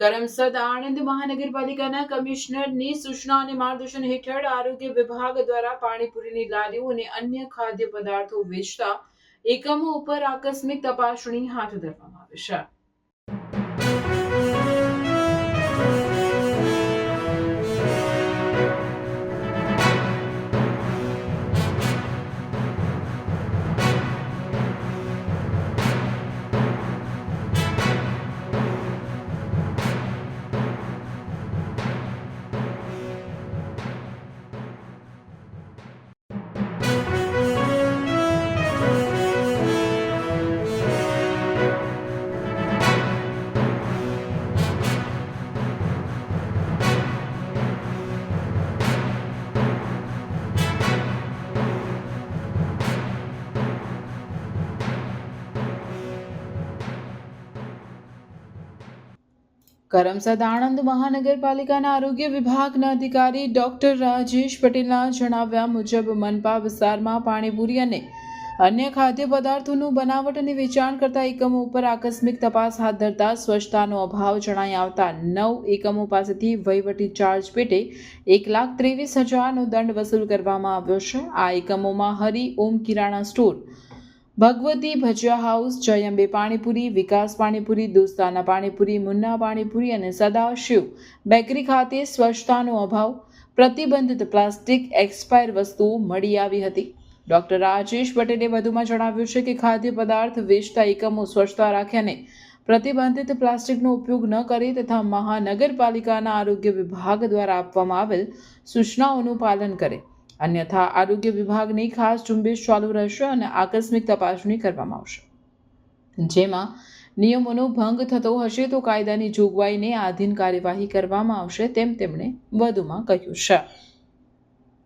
કરમસદ આણંદ મહાનગરપાલિકાના કમિશનરની સૂચના અને માર્ગદર્શન હેઠળ આરોગ્ય વિભાગ દ્વારા પાણીપુરીની લારીઓ અને અન્ય ખાદ્ય પદાર્થો વેચતા એકમો ઉપર આકસ્મિક તપાસણી હાથ ધરવામાં આવી છે. કરમસદ આણંદ મહાનગરપાલિકાના આરોગ્ય વિભાગના અધિકારી ડોક્ટર રાજેશ પટેલના જણાવ્યા મુજબ મનપા વિસ્તારમાં પાણીપુરી અને અન્ય ખાદ્ય પદાર્થોનું બનાવટ અને વેચાણ કરતા એકમો ઉપર આકસ્મિક તપાસ હાથ ધરતા સ્વચ્છતાનો અભાવ જણાઈ આવતા 9 એકમો પાસેથી વહીવટી ચાર્જ પેટે 1,23,000નો દંડ વસૂલ કરવામાં આવ્યો છે. આ એકમોમાં હરિ ઓમ કિરાણા સ્ટોર, ભગવતી ભજીયા હાઉસ, જય અંબે પાણીપુરી, વિકાસ પાણીપુરી, દોસ્તાના પાણીપુરી, મુન્ના પાણીપુરી અને સદાશિવ બેકરી ખાતે સ્વચ્છતાનો અભાવ, પ્રતિબંધિત પ્લાસ્ટિક, એક્સપાયર વસ્તુઓ મળી આવી હતી. ડોક્ટર રાજેશ પટેલે વધુમાં જણાવ્યું છે કે ખાદ્ય પદાર્થ વેચતા એકમો સ્વચ્છતા રાખે અને પ્રતિબંધિત પ્લાસ્ટિકનો ઉપયોગ ન કરે તથા મહાનગરપાલિકાના આરોગ્ય વિભાગ દ્વારા આપવામાં આવેલ સૂચનાઓનું પાલન કરે, અન્યથા આરોગ્ય વિભાગની ખાસ ઝુંબેશ ચાલુ રહેશે અને આકસ્મિક તપાસણી કરવામાં આવશે. જેમાં નિયમોનો ભંગ થતો હશે તો કાયદાની જોગવાઈને આધીન કાર્યવાહી કરવામાં આવશે તેમ તેમણે વધુમાં કહ્યું છે.